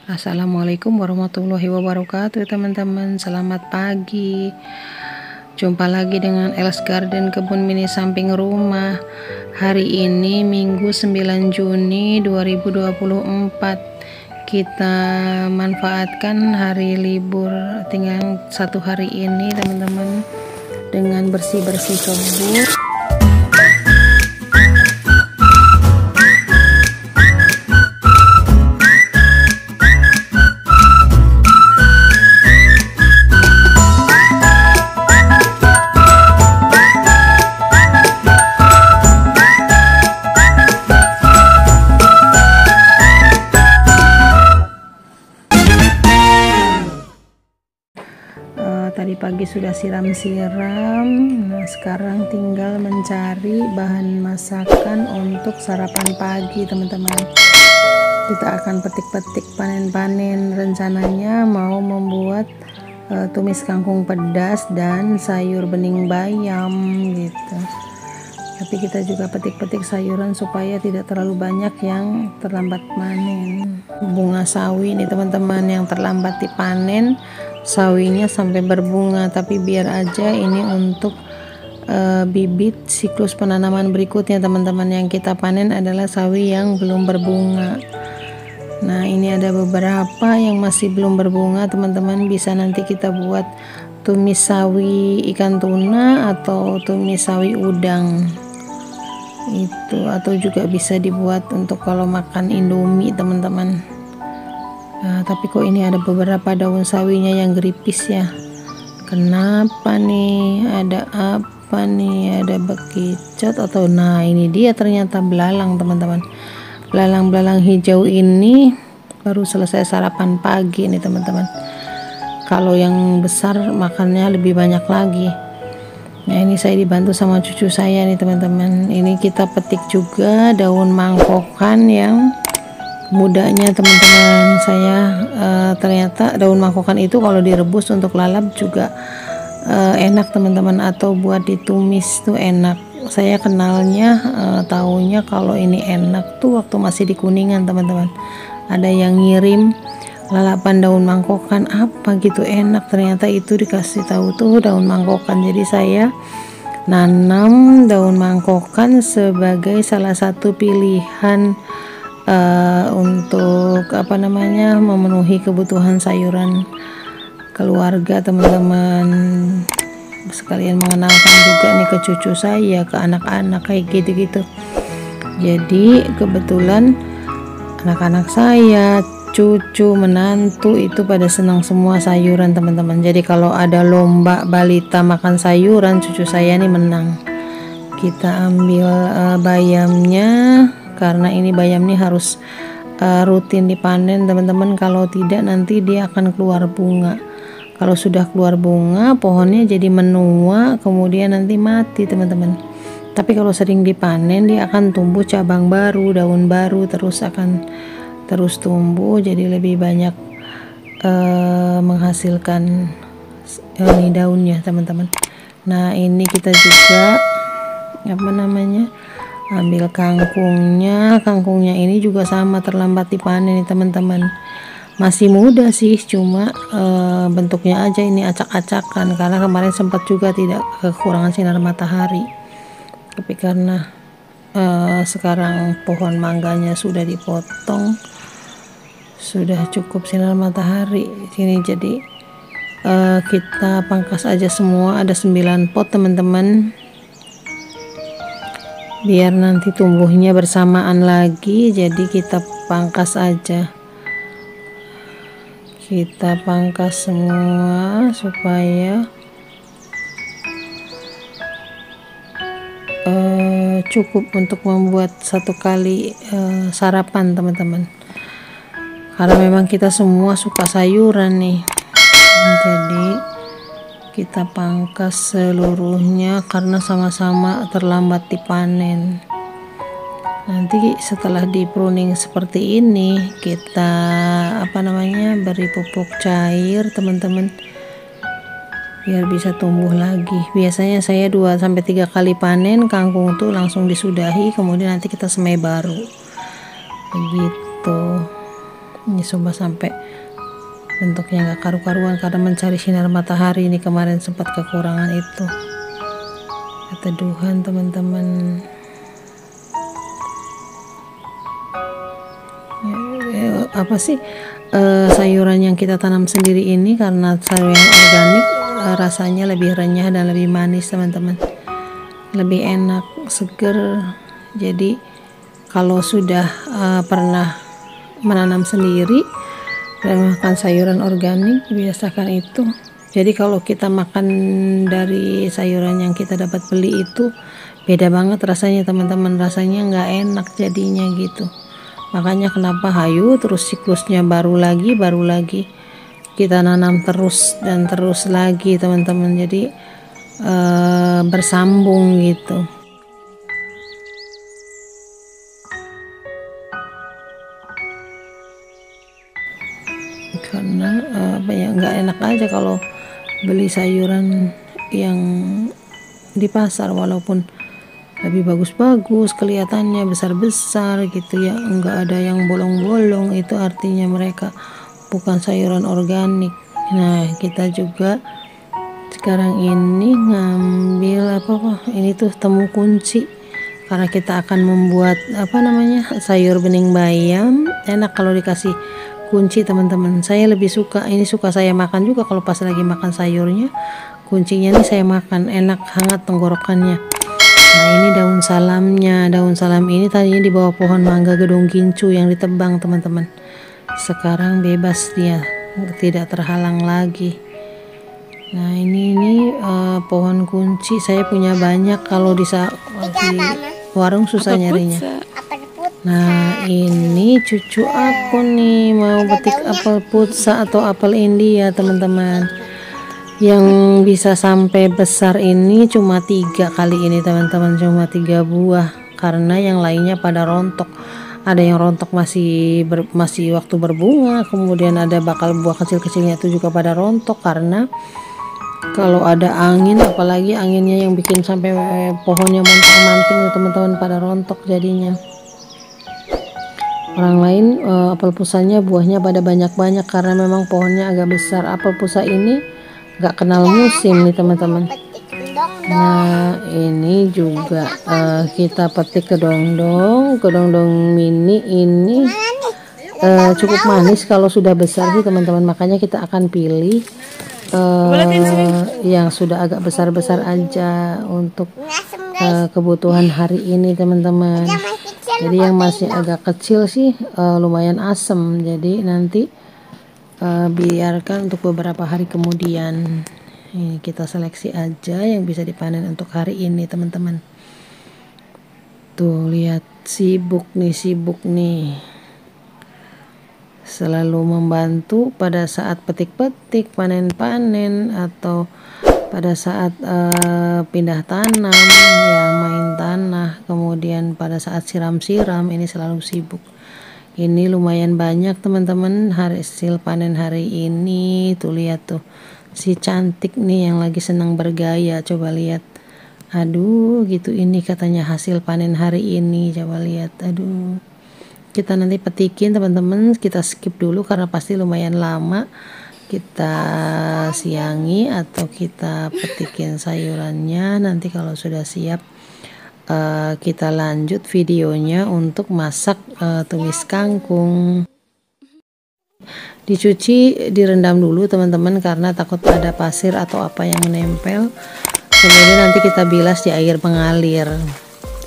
Assalamualaikum warahmatullahi wabarakatuh teman-teman. Selamat pagi. Jumpa lagi dengan Els Garden Kebun Mini samping rumah. Hari ini Minggu 9 Juni 2024. Kita manfaatkan hari libur tinggal satu hari ini teman-teman dengan bersih-bersih kebun. Tadi pagi sudah siram-siram. Nah, sekarang tinggal mencari bahan masakan untuk sarapan pagi teman-teman. Kita akan petik-petik, panen-panen. Rencananya mau membuat tumis kangkung pedas dan sayur bening bayam gitu. Tapi kita juga petik-petik sayuran supaya tidak terlalu banyak yang terlambat panen. Bunga sawi nih teman-teman yang terlambat dipanen. Sawinya sampai berbunga, tapi biar aja ini untuk bibit siklus penanaman berikutnya teman-teman. Yang kita panen adalah sawi yang belum berbunga. Nah, ini ada beberapa yang masih belum berbunga teman-teman. Bisa nanti kita buat tumis sawi ikan tuna atau tumis sawi udang itu, atau juga bisa dibuat untuk kalau makan indomie teman-teman. Nah, tapi kok ini ada beberapa daun sawinya yang geripis ya. Kenapa nih? Ada apa nih? Ada bekicot atau nah ini dia ternyata belalang teman-teman. Belalang-belalang hijau ini baru selesai sarapan pagi nih teman-teman. Kalau yang besar makannya lebih banyak lagi. Nah, ini saya dibantu sama cucu saya nih teman-teman. Ini kita petik juga daun mangkokan yang mudanya teman-teman. Saya ternyata daun mangkokan itu kalau direbus untuk lalap juga enak teman-teman, atau buat ditumis tuh enak. Saya kenalnya taunya kalau ini enak tuh waktu masih di Kuningan teman-teman. Ada yang ngirim lalapan daun mangkokan apa gitu enak, ternyata itu dikasih tahu tuh daun mangkokan. Jadi saya nanam daun mangkokan sebagai salah satu pilihan untuk memenuhi kebutuhan sayuran keluarga teman-teman, sekalian mengenalkan juga nih ke cucu saya, ke anak-anak kayak gitu-gitu. Jadi kebetulan anak-anak saya, cucu, menantu itu pada senang semua sayuran teman-teman. Jadi kalau ada lomba balita makan sayuran, cucu saya nih menang. Kita ambil bayamnya, karena ini bayam ini harus rutin dipanen teman-teman. Kalau tidak nanti dia akan keluar bunga. Kalau sudah keluar bunga, pohonnya jadi menua, kemudian nanti mati teman-teman. Tapi kalau sering dipanen, dia akan tumbuh cabang baru, daun baru, akan terus tumbuh, jadi lebih banyak menghasilkan ini daunnya teman-teman. Nah, ini kita juga ambil kangkungnya ini juga sama terlambat dipanen nih teman-teman. Masih muda sih, cuma bentuknya aja ini acak-acakan karena kemarin sempat juga tidak kekurangan sinar matahari. Tapi karena sekarang pohon mangganya sudah dipotong, sudah cukup sinar matahari sini, jadi kita pangkas aja semua. Ada 9 pot teman-teman, biar nanti tumbuhnya bersamaan lagi. Jadi kita pangkas aja, kita pangkas semua supaya cukup untuk membuat satu kali sarapan teman-teman, karena memang kita semua suka sayuran nih. Jadi kita pangkas seluruhnya karena sama-sama terlambat dipanen. Nanti setelah di pruning seperti ini, kita beri pupuk cair teman-teman, biar bisa tumbuh lagi. Biasanya saya 2-3 kali panen kangkung tuh langsung disudahi, kemudian nanti kita semai baru begitu. Ini coba sampai bentuknya nggak karu-karuan karena mencari sinar matahari. Ini kemarin sempat kekurangan itu, keteduhan teman-teman. Apa sih sayuran yang kita tanam sendiri ini, karena sayuran organik rasanya lebih renyah dan lebih manis teman-teman, lebih enak, seger. Jadi kalau sudah pernah menanam sendiri dan makan sayuran organik, biasakan itu. Jadi kalau kita makan dari sayuran yang kita dapat beli itu beda banget rasanya teman-teman, rasanya nggak enak jadinya gitu. Makanya kenapa hayu terus siklusnya baru lagi kita nanam terus dan terus lagi teman-teman, jadi bersambung gitu. Karena nggak enak aja kalau beli sayuran yang di pasar, walaupun lebih bagus-bagus kelihatannya, besar-besar gitu ya, nggak ada yang bolong-bolong, itu artinya mereka bukan sayuran organik. Nah kita juga sekarang ini ngambil ini tuh temu kunci, karena kita akan membuat sayur bening bayam. Enak kalau dikasih kunci teman-teman. Saya lebih suka, ini suka saya makan juga kalau pas lagi makan sayurnya, kuncinya nih saya makan, enak, hangat tenggorokannya. Nah ini daun salamnya. Daun salam ini tadinya di bawah pohon mangga gedung gincu yang ditebang teman-teman, sekarang bebas dia, tidak terhalang lagi. Nah ini pohon kunci saya punya banyak, kalau di warung susah nyarinya. Nah ini cucu aku nih mau petik apel putsa atau apel India teman-teman. Yang bisa sampai besar ini cuma 3 kali ini teman-teman, cuma 3 buah, karena yang lainnya pada rontok. Ada yang rontok masih waktu berbunga, kemudian ada bakal buah kecil-kecilnya itu juga pada rontok, karena kalau ada angin, apalagi anginnya yang bikin sampai pohonnya montang-manting ya teman-teman, pada rontok jadinya. Orang lain apel pusanya buahnya pada banyak-banyak karena memang pohonnya agak besar. Apel pusa ini gak kenal musim nih teman-teman. Nah ini juga kita petik kedongdong mini ini cukup manis kalau sudah besar sih teman-teman, makanya kita akan pilih yang sudah agak besar-besar aja untuk kebutuhan hari ini teman-teman. Jadi yang masih agak kecil sih lumayan asem, jadi nanti biarkan untuk beberapa hari kemudian. Ini kita seleksi aja yang bisa dipanen untuk hari ini teman-teman. Tuh lihat, sibuk nih, selalu membantu pada saat petik-petik, panen-panen, atau pada saat pindah tanam ya, main tanah, kemudian pada saat siram-siram, ini selalu sibuk. Ini lumayan banyak teman-teman hasil panen hari ini. Tuh lihat tuh, si cantik nih yang lagi senang bergaya, coba lihat. Aduh gitu, ini katanya hasil panen hari ini, coba lihat. Aduh, kita nanti petikin teman-teman, kita skip dulu karena pasti lumayan lama. Kita siangi atau kita petikin sayurannya, nanti kalau sudah siap kita lanjut videonya untuk masak tumis kangkung. Dicuci, direndam dulu teman-teman karena takut ada pasir atau apa yang menempel. Kemudian nanti kita bilas di air mengalir.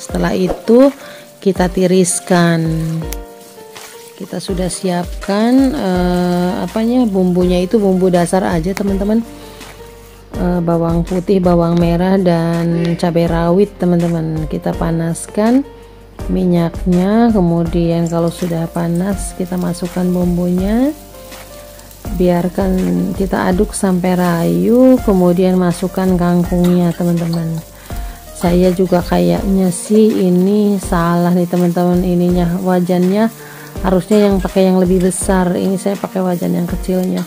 Setelah itu kita tiriskan. Kita sudah siapkan bumbunya, itu bumbu dasar aja teman-teman, bawang putih, bawang merah, dan cabai rawit teman-teman. Kita panaskan minyaknya, kemudian kalau sudah panas kita masukkan bumbunya, biarkan kita aduk sampai rayu, kemudian masukkan kangkungnya teman-teman. Saya juga kayaknya sih ini salah nih teman-teman, ininya wajannya harusnya yang pakai yang lebih besar, ini saya pakai wajan yang kecilnya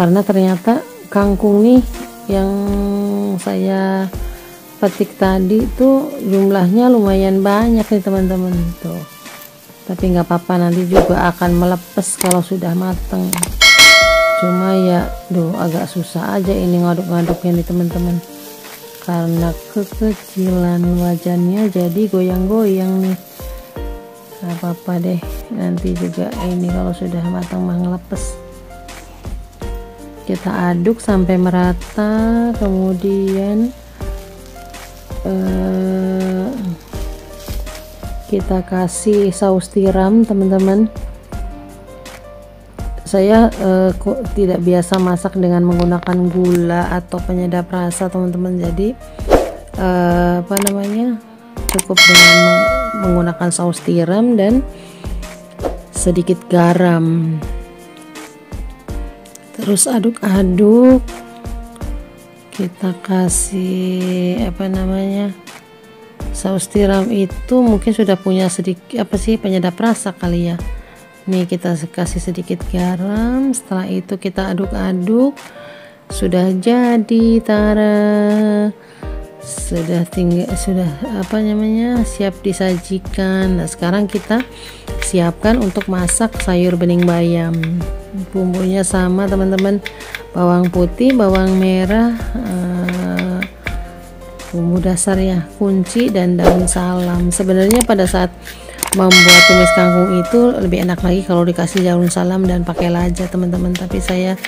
karena ternyata kangkung nih yang saya petik tadi tuh jumlahnya lumayan banyak nih teman-teman. Tuh tapi nggak apa-apa, nanti juga akan melepas kalau sudah matang. Cuma ya agak susah aja ini ngaduk-ngaduknya nih teman-teman, karena kekecilan wajannya jadi goyang-goyang nih. Nggak apa-apa deh, nanti juga ini kalau sudah matang mah ngelepas. Kita aduk sampai merata, kemudian kita kasih saus tiram teman-teman. Saya tidak biasa masak dengan menggunakan gula atau penyedap rasa teman-teman, jadi cukup dengan menggunakan saus tiram dan sedikit garam. Terus aduk-aduk, kita kasih saus tiram itu mungkin sudah punya sedikit penyedap rasa kali ya. Nih kita kasih sedikit garam. Setelah itu kita aduk-aduk, sudah jadi, tara, sudah siap disajikan. Nah sekarang kita siapkan untuk masak sayur bening bayam. Bumbunya sama teman-teman, bawang putih, bawang merah, bumbu dasar ya, kunci, dan daun salam. Sebenarnya pada saat membuat tumis kangkung itu lebih enak lagi kalau dikasih daun salam dan pakai lada teman-teman, tapi saya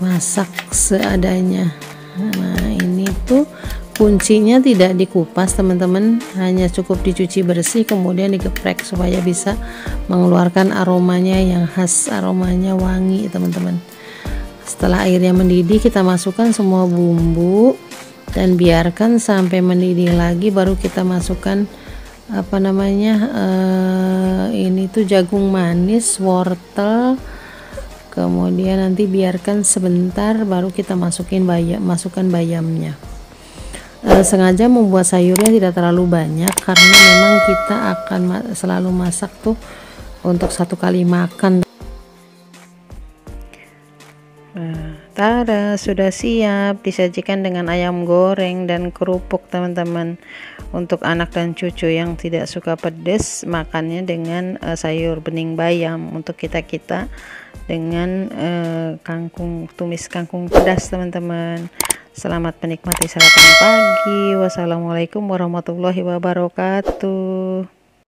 masak seadanya. Nah ini tuh kuncinya tidak dikupas teman-teman, hanya cukup dicuci bersih kemudian digeprek supaya bisa mengeluarkan aromanya yang khas, aromanya wangi teman-teman. Setelah airnya mendidih, kita masukkan semua bumbu dan biarkan sampai mendidih lagi, baru kita masukkan ini tuh jagung manis, wortel, kemudian nanti biarkan sebentar baru kita masukkan bayamnya. Sengaja membuat sayurnya tidak terlalu banyak karena memang kita akan selalu masak tuh untuk satu kali makan. Tada, sudah siap disajikan dengan ayam goreng dan kerupuk teman-teman. Untuk anak dan cucu yang tidak suka pedas, makannya dengan sayur bening bayam. Untuk kita dengan tumis kangkung pedas teman-teman. Selamat menikmati sarapan pagi. Wassalamualaikum warahmatullahi wabarakatuh.